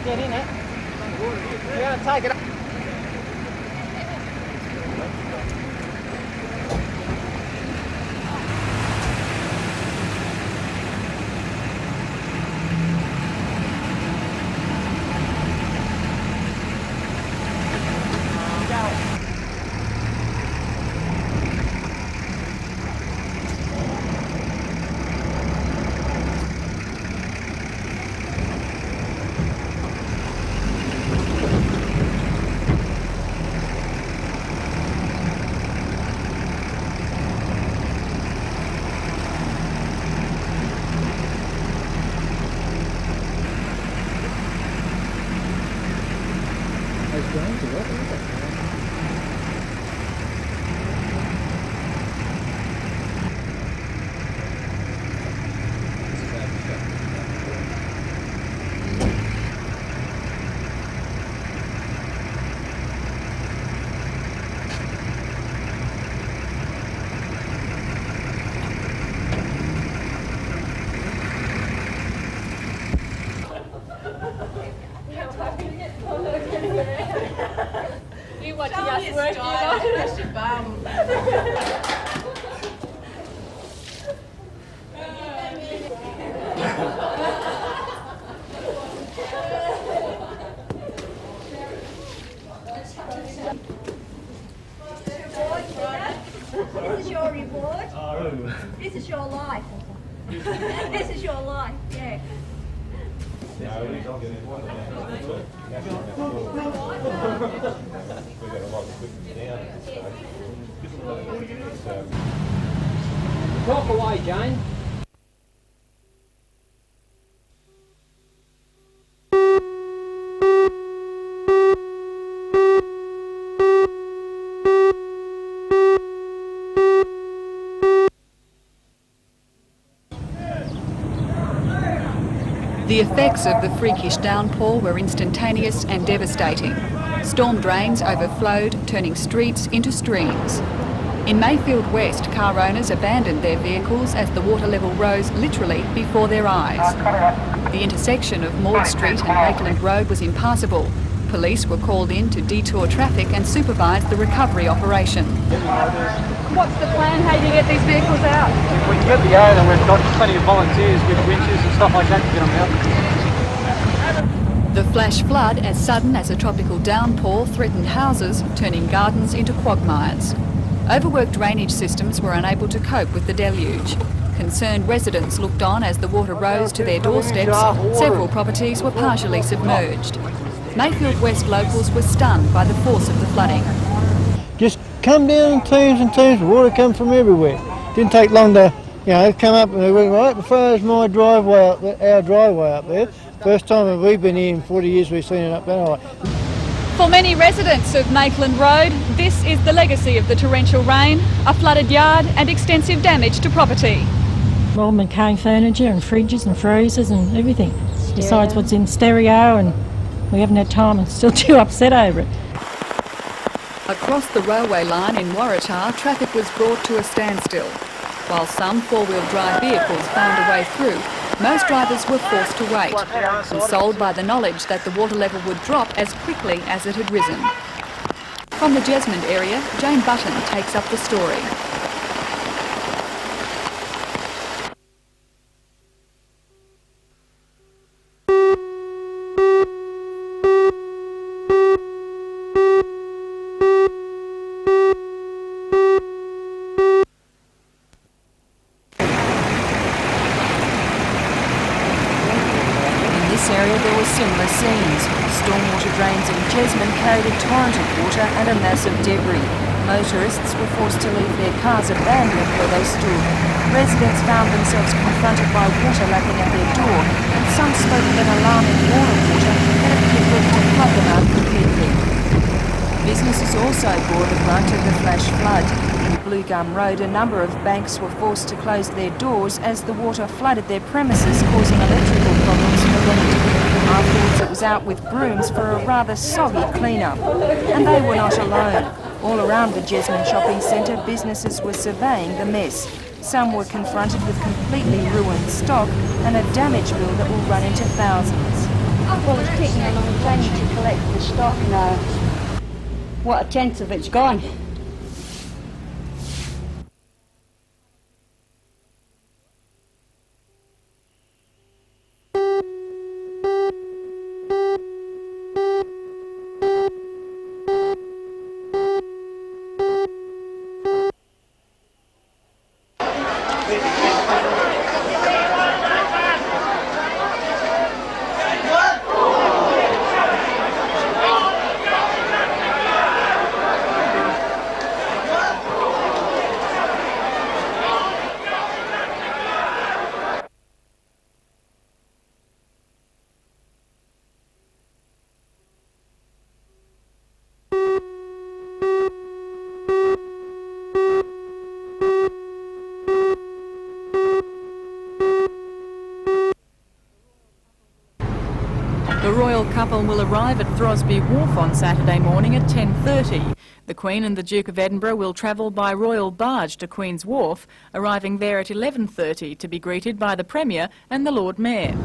Get in it. Yeah, take it up. You watching us work, you know? This is your reward. This is your life. This is your life, yeah. Talk away, Jane. The effects of the freakish downpour were instantaneous and devastating. Storm drains overflowed, turning streets into streams. In Mayfield West, car owners abandoned their vehicles as the water level rose literally before their eyes. The intersection of Maud Street and Maitland Road was impassable. Police were called in to detour traffic and supervise the recovery operation. What's the plan? How do you get these vehicles out? If we can get the air, then we've got plenty of volunteers with winches and stuff like that to get them out. The flash flood, as sudden as a tropical downpour, threatened houses, turning gardens into quagmires. Overworked drainage systems were unable to cope with the deluge. Concerned residents looked on as the water rose to their doorsteps. Several properties were partially submerged. Mayfield West locals were stunned by the force of the flooding. Just come down in teams and teams, water come from everywhere. Didn't take long to, come up and they went right as far as my driveway up there, our driveway up there. First time we've been here in 40 years we've seen it up that high. For many residents of Maitland Road, this is the legacy of the torrential rain, a flooded yard and extensive damage to property. Well, McCain furniture and fridges and freezers and everything. Besides what's in stereo, and we haven't had time and still too upset over it. Across the railway line in Waratah, traffic was brought to a standstill. While some four-wheel drive vehicles found a way through, most drivers were forced to wait, consoled by the knowledge that the water level would drop as quickly as it had risen. From the Jesmond area, Jane Button takes up the story. Similar scenes. Stormwater drains in Jesmond carried a torrent of water and a mass of debris. Motorists were forced to leave their cars abandoned where they stood. Residents found themselves confronted by water lapping at their door, and some spoke of an alarming wall of water that appeared ready to flood them out completely. Businesses also bore the brunt of the flash flood. In Blue Gum Road, a number of banks were forced to close their doors as the water flooded their premises, causing electrical problems for many. Afterwards, it was out with brooms for a rather soggy clean-up. And they were not alone. All around the Jesmond shopping centre, businesses were surveying the mess. Some were confronted with completely ruined stock and a damage bill that will run into thousands. Well, it's taking a long time to collect the stock now. What, a tenth of it's gone? The royal couple will arrive at Throsby Wharf on Saturday morning at 10:30. The Queen and the Duke of Edinburgh will travel by royal barge to Queen's Wharf, arriving there at 11:30 to be greeted by the Premier and the Lord Mayor.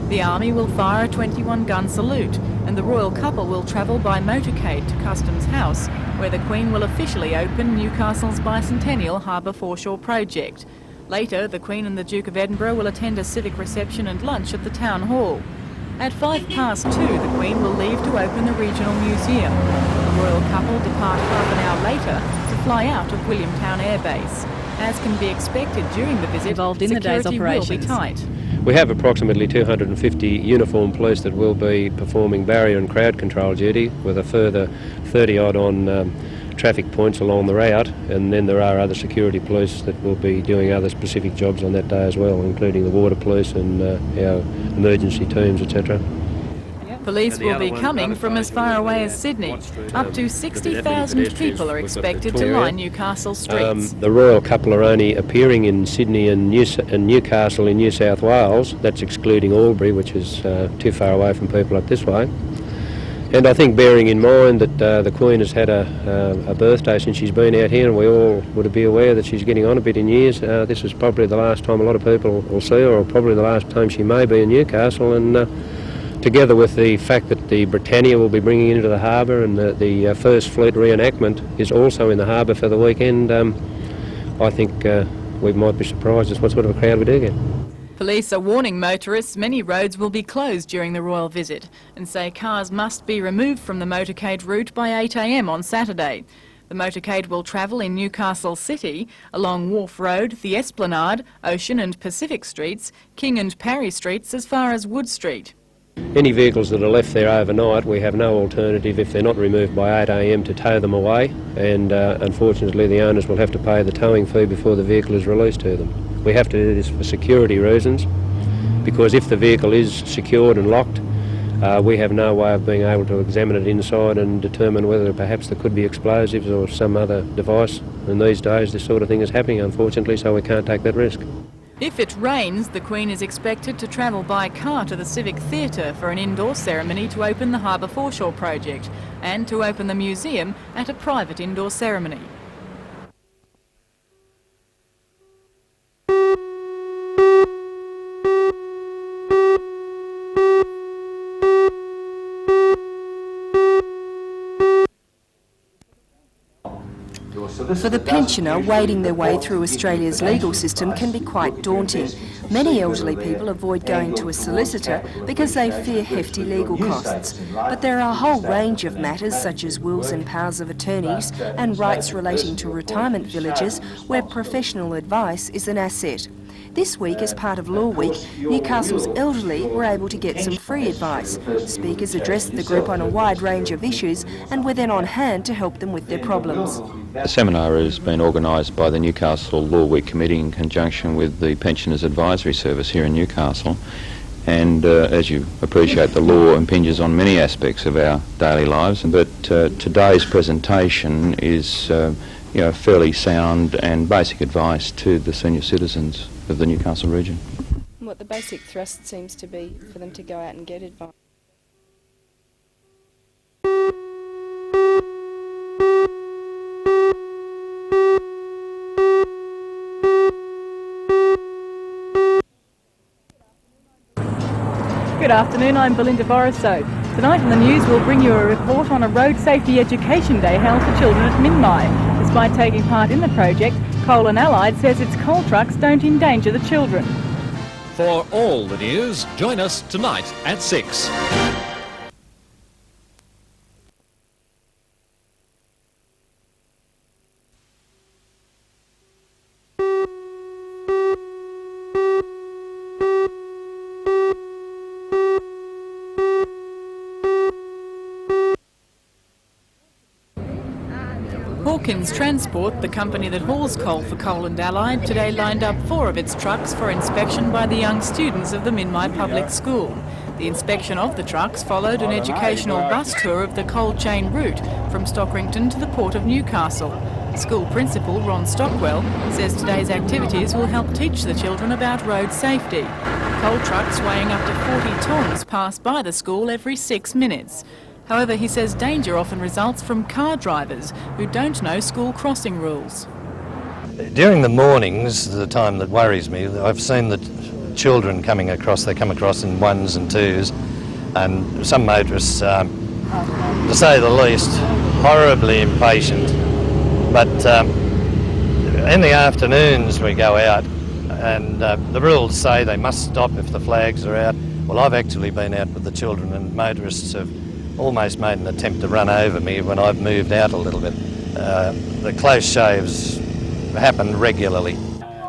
The Army will fire a 21-gun salute, and the royal couple will travel by motorcade to Customs House, where the Queen will officially open Newcastle's bicentennial harbour foreshore project. Later, the Queen and the Duke of Edinburgh will attend a civic reception and lunch at the Town Hall. At 2:05, the Queen will leave to open the Regional Museum. The royal couple depart half an hour later to fly out of Williamtown Air Base. As can be expected during the visit, Involved in the day's security will be operations. tight. We have approximately 250 uniformed police that will be performing barrier and crowd control duty, with a further 30 odd on traffic points along the route, and then there are other security police that will be doing other specific jobs on that day as well, including the water police and our emergency teams, etc. Police will be coming from as far away as Sydney. Up to 60,000 people are expected to line Newcastle streets. The royal couple are only appearing in Sydney and Newcastle in New South Wales. That's excluding Albury, which is too far away from people up this way. And I think, bearing in mind that the Queen has had a birthday since she's been out here, and we all would be aware that she's getting on a bit in years, this is probably the last time a lot of people will see her, or probably the last time she may be in Newcastle. And together with the fact that the Britannia will be bringing into the harbour, and the First Fleet reenactment is also in the harbour for the weekend, I think we might be surprised as what sort of a crowd we do get. Police are warning motorists many roads will be closed during the royal visit, and say cars must be removed from the motorcade route by 8 a.m. on Saturday. The motorcade will travel in Newcastle City, along Wharf Road, the Esplanade, Ocean and Pacific Streets, King and Parry Streets as far as Wood Street. Any vehicles that are left there overnight, we have no alternative, if they're not removed by 8 a.m, to tow them away, and unfortunately the owners will have to pay the towing fee before the vehicle is released to them. We have to do this for security reasons, because if the vehicle is secured and locked, we have no way of being able to examine it inside and determine whether perhaps there could be explosives or some other device. And these days this sort of thing is happening, unfortunately, so we can't take that risk. If it rains, the Queen is expected to travel by car to the Civic Theatre for an indoor ceremony to open the Harbour Foreshore project, and to open the museum at a private indoor ceremony. For the pensioner, wading their way through Australia's legal system can be quite daunting. Many elderly people avoid going to a solicitor because they fear hefty legal costs. But there are a whole range of matters such as wills and powers of attorneys and rights relating to retirement villages where professional advice is an asset. This week, as part of Law Week, Newcastle's elderly were able to get some free advice. Speakers addressed the group on a wide range of issues and were then on hand to help them with their problems. The seminar has been organised by the Newcastle Law Week Committee in conjunction with the Pensioners Advisory Service here in Newcastle. And as you appreciate, the law impinges on many aspects of our daily lives, but today's presentation is fairly sound and basic advice to the senior citizens of the Newcastle region. What the basic thrust seems to be for them to go out and get advice. Good afternoon, I'm Belinda Borissow. Tonight in the news we'll bring you a report on a Road Safety Education Day held for children at Minmi. Despite taking part in the project, Coal and Allied says its coal trucks don't endanger the children. For all the news, join us tonight at 6. Hawkins Transport, the company that hauls coal for Coal and Allied, today lined up 4 of its trucks for inspection by the young students of the Minmi Public School. The inspection of the trucks followed an educational bus tour of the cold chain route from Stockrington to the port of Newcastle. School principal Ron Stockwell says today's activities will help teach the children about road safety. Coal trucks weighing up to 40 tonnes pass by the school every 6 minutes. However, he says danger often results from car drivers who don't know school crossing rules. During the mornings, the time that worries me, I've seen the children coming across, they come across in 1s and 2s, and some motorists, to say the least, horribly impatient. But in the afternoons we go out, and the rules say they must stop if the flags are out. Well, I've actually been out with the children, and motorists have almost made an attempt to run over me when I've moved out a little bit. The close shaves happen regularly.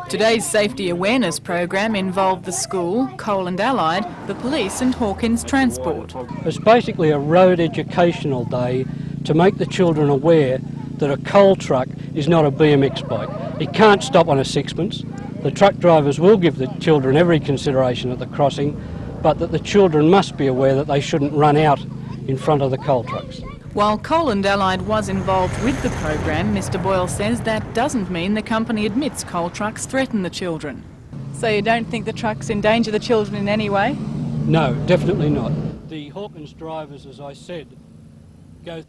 Today's safety awareness program involved the school, Coal and Allied, the police and Hawkins Transport. It's basically a road educational day to make the children aware that a coal truck is not a BMX bike. It can't stop on a sixpence. The truck drivers will give the children every consideration at the crossing, but that the children must be aware that they shouldn't run out in front of the coal trucks. While Coal and Allied was involved with the program, Mr Boyle says that doesn't mean the company admits coal trucks threaten the children. So you don't think the trucks endanger the children in any way? No, definitely not. The Hawkins drivers, as I said, go...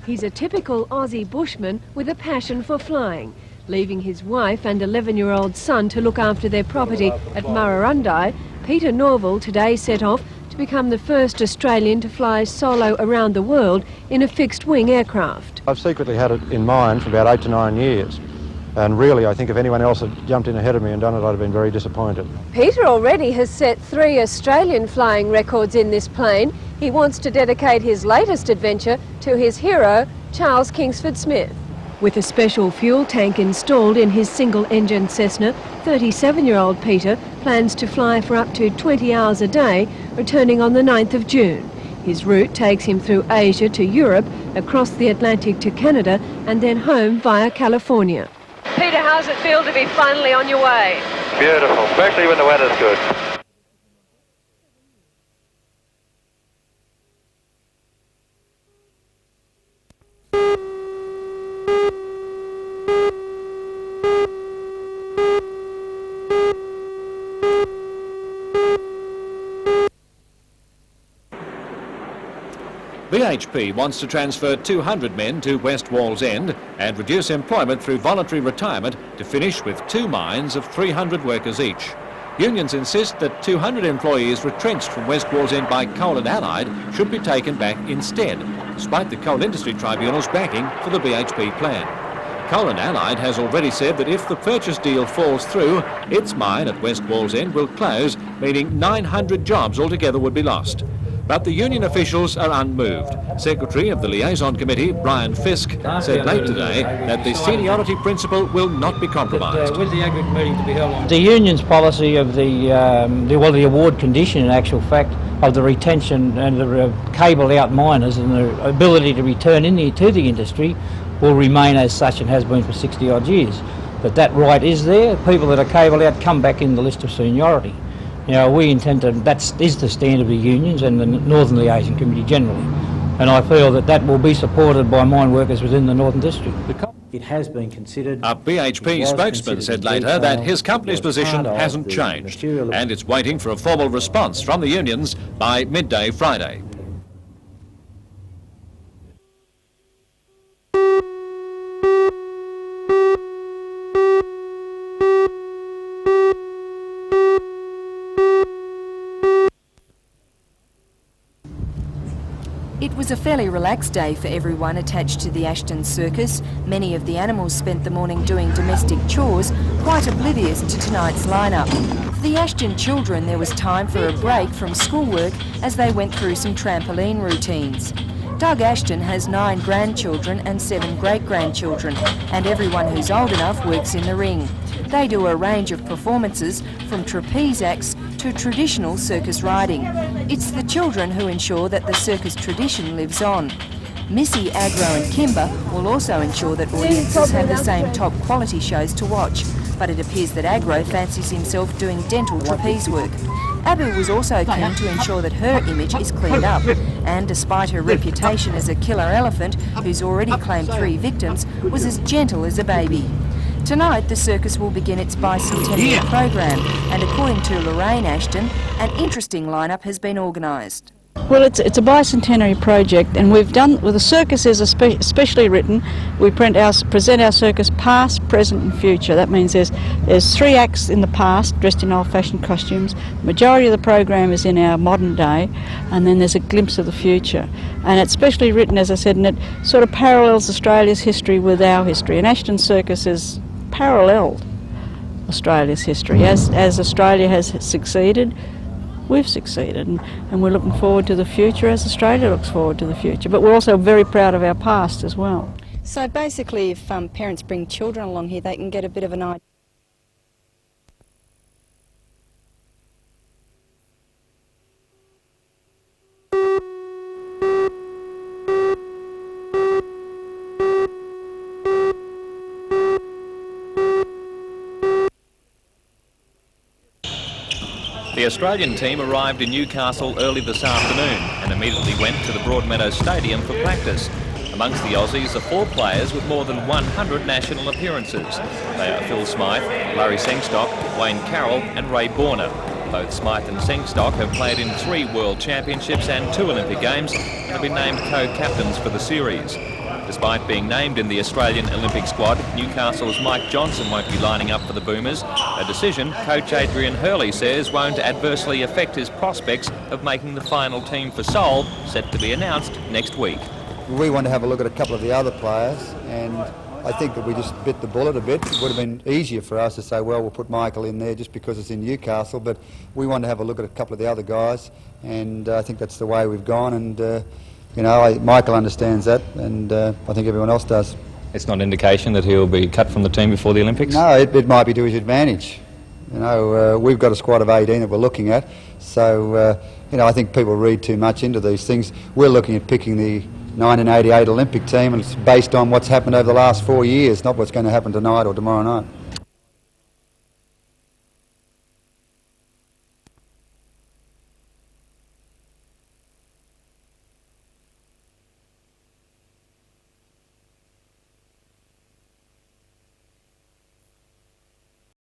He's a typical Aussie bushman with a passion for flying, leaving his wife and 11-year-old son to look after their property at Murrurundi. Peter Norval today set off to become the first Australian to fly solo around the world in a fixed-wing aircraft. I've secretly had it in mind for about 8 to 9 years. And really, I think if anyone else had jumped in ahead of me and done it, I'd have been very disappointed. Peter already has set 3 Australian flying records in this plane. He wants to dedicate his latest adventure to his hero, Charles Kingsford Smith. With a special fuel tank installed in his single-engine Cessna, 37-year-old Peter plans to fly for up to 20 hours a day, returning on the 9th of June. His route takes him through Asia to Europe, across the Atlantic to Canada, and then home via California. Peter, how's it feel to be finally on your way? Beautiful, especially when the weather's good. BHP wants to transfer 200 men to West Wallsend and reduce employment through voluntary retirement to finish with 2 mines of 300 workers each. Unions insist that 200 employees retrenched from West Wallsend by Coal and Allied should be taken back instead, despite the Coal Industry Tribunal's backing for the BHP plan. Coal and Allied has already said that if the purchase deal falls through, its mine at West Wallsend will close, meaning 900 jobs altogether would be lost. But the union officials are unmoved. Secretary of the Liaison Committee, Brian Fisk, said late today that the seniority principle will not be compromised. The union's policy of the award condition, in actual fact, of the retention and the cable-out miners and the ability to return to the industry will remain as such and has been for 60-odd years. But that right is there. People that are cable-out come back in the list of seniority. You know, we intend to, that is the stand of the unions and the Northern Liaison Committee generally. And I feel that that will be supported by mine workers within the Northern District. it has been considered. A BHP spokesman said later that his company's position hasn't changed and it's waiting for a formal response from the unions by midday Friday. It was a fairly relaxed day for everyone attached to the Ashton Circus. Many of the animals spent the morning doing domestic chores, quite oblivious to tonight's lineup. For the Ashton children, there was time for a break from schoolwork as they went through some trampoline routines. Doug Ashton has 9 grandchildren and 7 great-grandchildren, and everyone who's old enough works in the ring. They do a range of performances, from trapeze acts to traditional circus riding. It's the children who ensure that the circus tradition lives on. Missy, Agro and Kimber will also ensure that audiences have the same top quality shows to watch, but it appears that Agro fancies himself doing dental trapeze work. Abu was also keen to ensure that her image is cleaned up, and despite her reputation as a killer elephant who's already claimed 3 victims, was as gentle as a baby. Tonight, the circus will begin its bicentennial program, and according to Lorraine Ashton, an interesting lineup has been organised. Well, it's a bicentenary project, and we've done, well, the circus is especially written. We present our circus past, present and future. That means there's 3 acts in the past, dressed in old-fashioned costumes. The majority of the program is in our modern day, and then there's a glimpse of the future. And it's specially written, as I said, and it sort of parallels Australia's history with our history. And Ashton Circus has paralleled Australia's history. As Australia has succeeded, we've succeeded, and we're looking forward to the future as Australia looks forward to the future. But we're also very proud of our past as well. So basically, if parents bring children along here, they can get a bit of an idea. The Australian team arrived in Newcastle early this afternoon and immediately went to the Broadmeadows Stadium for practice. Amongst the Aussies are 4 players with more than 100 national appearances. They are Phil Smythe, Larry Sengstock, Wayne Carroll and Ray Borner. Both Smythe and Sengstock have played in 3 World Championships and 2 Olympic Games and have been named co-captains for the series. Despite being named in the Australian Olympic squad, Newcastle's Mike Johnson won't be lining up for the Boomers, a decision coach Adrian Hurley says won't adversely affect his prospects of making the final team for Seoul, set to be announced next week. We want to have a look at a couple of the other players, and I think that we just bit the bullet a bit. It would have been easier for us to say, well, we'll put Michael in there just because it's in Newcastle, but we want to have a look at a couple of the other guys, and I think that's the way we've gone, and you know, Michael understands that, and I think everyone else does. It's not an indication that he'll be cut from the team before the Olympics? No, it might be to his advantage. You know, we've got a squad of 18 that we're looking at, so, you know, I think people read too much into these things. We're looking at picking the 1988 Olympic team, and it's based on what's happened over the last 4 years, not what's going to happen tonight or tomorrow night.